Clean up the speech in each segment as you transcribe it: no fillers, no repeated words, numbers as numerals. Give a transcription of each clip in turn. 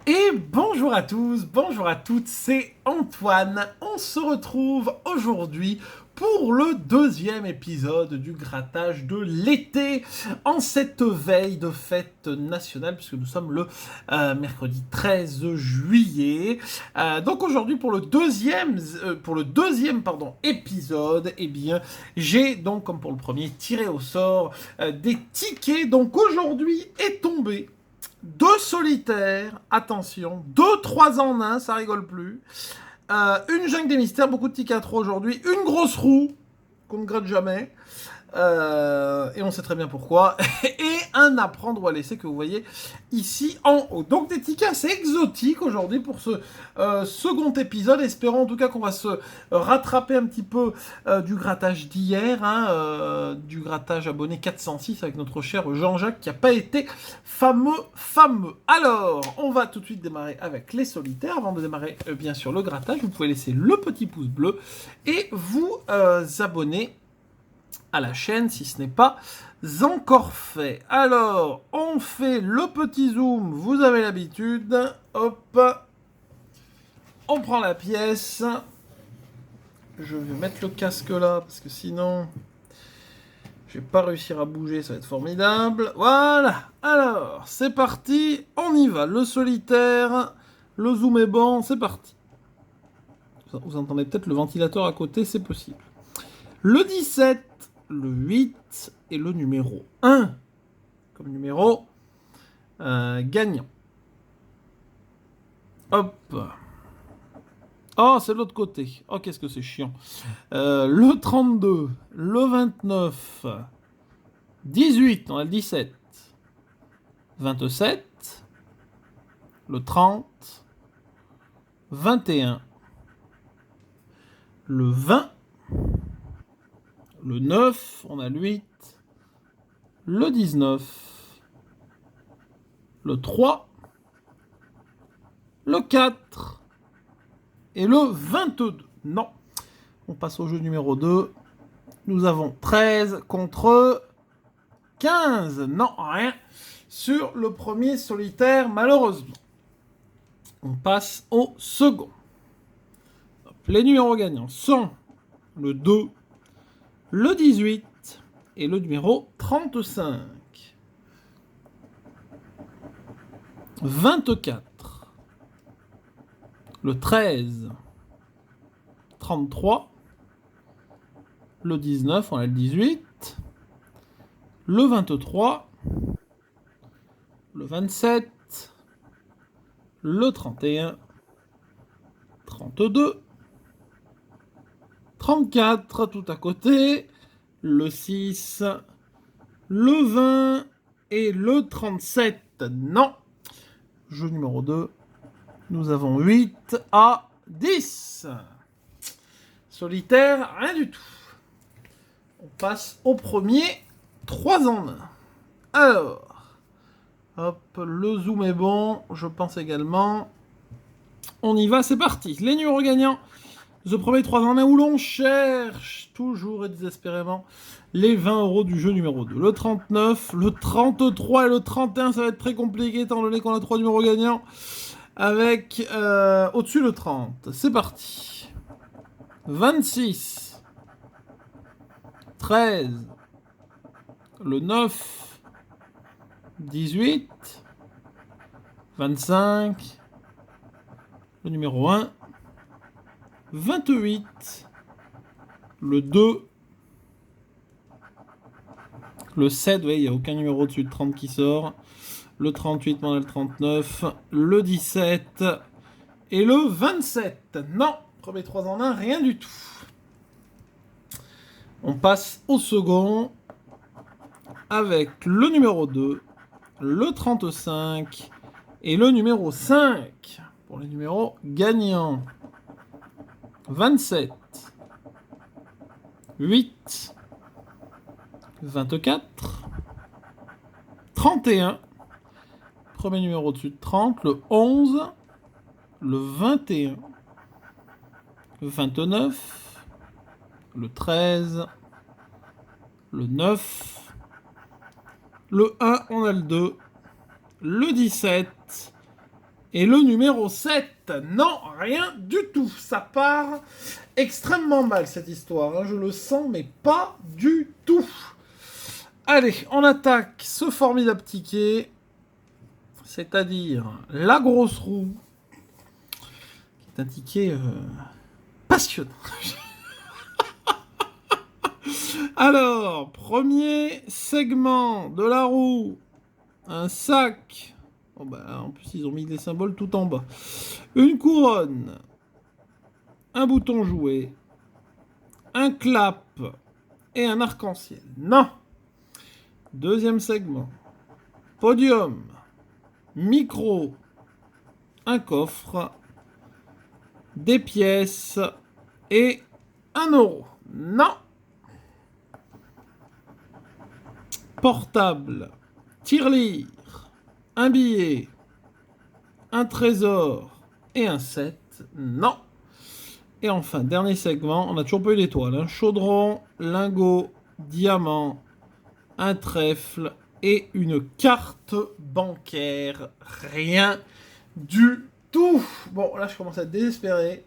Et bonjour à tous, bonjour à toutes, c'est Antoine. On se retrouve aujourd'hui pour le deuxième épisode du grattage de l'été, en cette veille de fête nationale, puisque nous sommes le mercredi 13 juillet. Donc aujourd'hui, pour le deuxième épisode, eh bien, j'ai donc, comme pour le premier, tiré au sort des tickets. Donc aujourd'hui est tombé deux solitaires, attention, deux 3 en 1, ça rigole plus. Une jungle des mystères, beaucoup de tickets à 3 aujourd'hui. Une grosse roue, qu'on ne gratte jamais. Et on sait très bien pourquoi. Et un à prendre ou à laisser que vous voyez ici en haut. Donc des tickets assez exotiques aujourd'hui pour ce second épisode. Espérons en tout cas qu'on va se rattraper un petit peu du grattage d'hier, du grattage abonné 406 avec notre cher Jean-Jacques qui n'a pas été fameux. Alors, on va tout de suite démarrer avec les solitaires. Avant de démarrer bien sûr le grattage, vous pouvez laisser le petit pouce bleu et vous abonner à la chaîne si ce n'est pas encore fait. Alors, on fait le petit zoom, vous avez l'habitude. Hop, on prend la pièce. Je vais mettre le casque là, parce que sinon, je vais pas réussir à bouger, ça va être formidable. Voilà, alors, c'est parti, on y va. Le solitaire, le zoom est bon, c'est parti. Vous entendez peut-être le ventilateur à côté, c'est possible. Le 17, le 8 et le numéro 1 comme numéro gagnant. Hop. Oh, c'est de l'autre côté. Oh, qu'est-ce que c'est chiant. Le 32, le 29, 18, on a le 17, 27, le 30, 21, le 20, le 9, on a le 8, le 19, le 3, le 4 et le 22. Non. On passe au jeu numéro 2. Nous avons 13 contre 15. Non, rien sur le premier solitaire, malheureusement. On passe au second. Les numéros gagnants sont le 2, le 18 et le numéro 35. 24, le 13, 33, le 19, on a le 18, le 23, le 27, le 31, 32, 34 tout à côté, le 6, le 20 et le 37. Non. Jeu numéro 2. Nous avons 8 à 10. Solitaire, rien du tout. On passe au premier 3 en 1. Alors, hop, le zoom est bon, je pense également. On y va, c'est parti. Les numéros gagnants. The premier 3 en 1 où l'on cherche toujours et désespérément les 20 € du jeu numéro 2. Le 39, le 33 et le 31, ça va être très compliqué étant donné qu'on a 3 numéros gagnants. Avec au-dessus le 30. C'est parti. 26, 13, le 9, 18, 25, le numéro 1, 28, le 2, le 7, oui, il n'y a aucun numéro au-dessus de 30 qui sort, le 38, on a le 39, le 17 et le 27. Non, premier 3 en 1, rien du tout. On passe au second avec le numéro 2, le 35 et le numéro 5 pour les numéros gagnants. 27, 8, 24, 31, premier numéro au-dessus de 30, le 11, le 21, le 29, le 13, le 9, le 1, on a le 2, le 17 Et le numéro 7, non, rien du tout. Ça part extrêmement mal, cette histoire. Hein. Je le sens, mais pas du tout. Allez, on attaque ce formidable ticket. C'est-à-dire la grosse roue. Qui est un ticket passionnant. Alors, premier segment de la roue. Un sac. Oh bah, en plus, ils ont mis des symboles tout en bas. Une couronne. Un bouton joué. Un clap. Et un arc-en-ciel. Non. Deuxième segment. Podium. Micro. Un coffre. Des pièces. Et 1 euro. Non. Portable. Tirelire. Un billet, un trésor et un set. Non. Et enfin, dernier segment, on n'a toujours pas eu d'étoile. Hein. Chaudron, lingot, diamant, un trèfle et une carte bancaire. Rien du tout. Bon, là, je commence à être désespéré.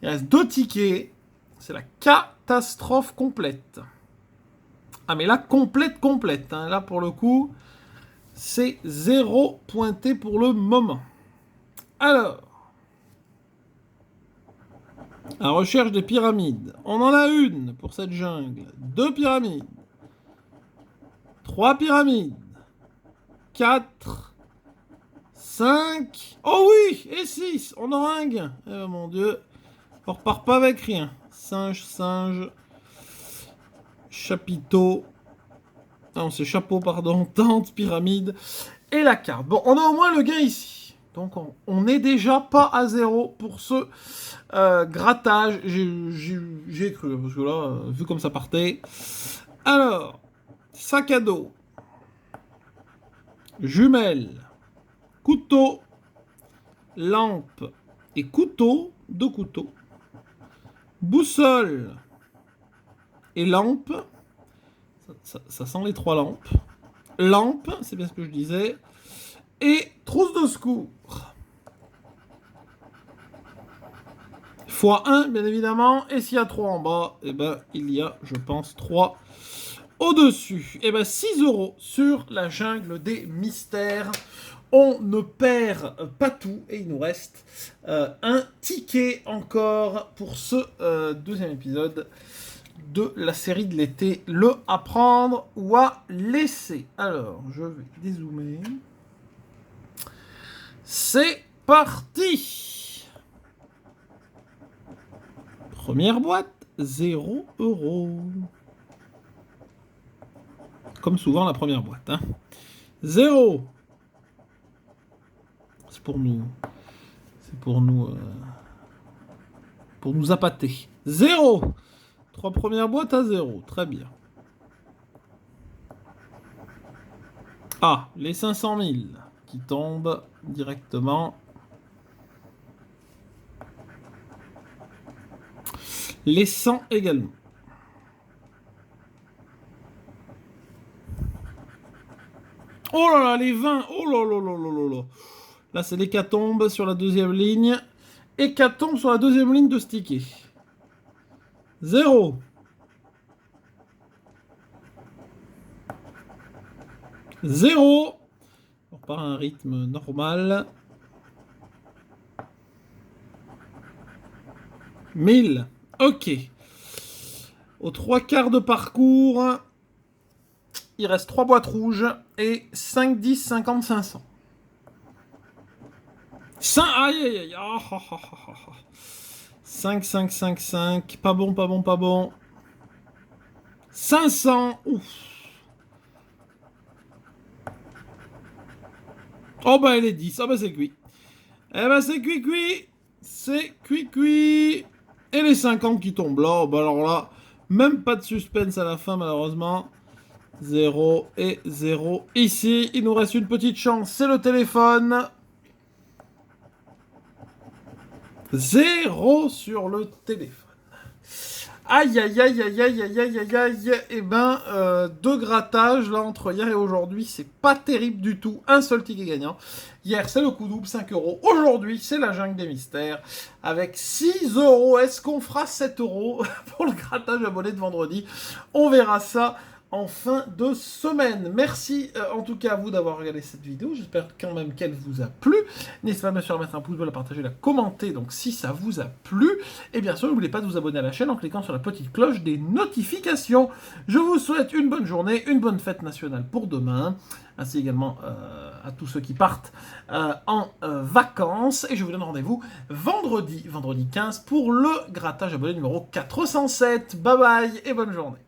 Il reste 2 tickets. C'est la catastrophe complète. Ah, mais là, complète. Hein. Là, pour le coup... C'est 0 pointé pour le moment. Alors, la recherche des pyramides. On en a une pour cette jungle. 2 pyramides. 3 pyramides. 4. 5. Oh oui, et 6. On aura un gain. Eh ben, mon Dieu. On repart pas avec rien. Singe. Chapiteau. Non, c'est chapeau, pardon. Tente, pyramide. Et la carte. Bon, on a au moins le gain ici. Donc, on n'est déjà pas à 0 pour ce grattage. J'ai cru, parce que là, vu comme ça partait. Alors, sac à dos. Jumelles. Couteau. Lampe. Et couteau. 2 couteaux. Boussole. Et lampe. Ça sent les 3 lampes. Lampe, c'est bien ce que je disais. Et trousse de secours. x1, bien évidemment. Et s'il y a 3 en bas, eh ben, il y a, je pense, 3 au-dessus. Et ben, 6 euros sur la jungle des mystères. On ne perd pas tout. Et il nous reste un ticket encore pour ce deuxième épisode de la série de l'été, le apprendre ou à laisser. Alors, je vais dézoomer. C'est parti. Première boîte, 0 euros. Comme souvent la première boîte. Hein. 0. C'est pour nous. Pour nous appâter. 0. 3 premières boîtes à 0. Très bien. Ah, les 500 000 qui tombent directement. Les 100 également. Oh là là, les 20. Oh là là là là là là. Là, c'est l'hécatombe sur la deuxième ligne. Hécatombe sur la deuxième ligne de sticker. 0. 0. On repart à un rythme normal. 1000. Ok. Aux 3/4 de parcours, il reste 3 boîtes rouges et 5, 10, 50, 500. 5. Aïe aïe aïe. Oh, oh, oh, oh, oh. 5, 5, 5, 5. Pas bon, pas bon, pas bon. 500. Ouf. Oh bah elle est 10. Oh bah c'est cuit. Eh bah c'est cuit. C'est cuit. Et les 50 qui tombent là. Oh bah alors là, même pas de suspense à la fin malheureusement. 0 et 0 ici. Il nous reste une petite chance. C'est le téléphone. 0 sur le téléphone. Aïe, aïe, aïe, aïe, aïe, aïe, aïe, aïe, aïe. Eh ben, deux grattages, là, entre hier et aujourd'hui, c'est pas terrible du tout. Un seul ticket gagnant. Hier, c'est le coup double, 5 euros. Aujourd'hui, c'est la jungle des mystères, avec 6 euros. Est-ce qu'on fera 7 euros pour le grattage abonné de vendredi? On verra ça en fin de semaine. Merci en tout cas à vous d'avoir regardé cette vidéo. J'espère quand même qu'elle vous a plu. N'hésitez pas bien sûr à mettre un pouce bleu, à partager, à commenter, donc si ça vous a plu. Et bien sûr, n'oubliez pas de vous abonner à la chaîne en cliquant sur la petite cloche des notifications. Je vous souhaite une bonne journée, une bonne fête nationale pour demain, ainsi également à tous ceux qui partent en vacances. Et je vous donne rendez-vous vendredi 15 pour le grattage abonné numéro 407. Bye bye et bonne journée.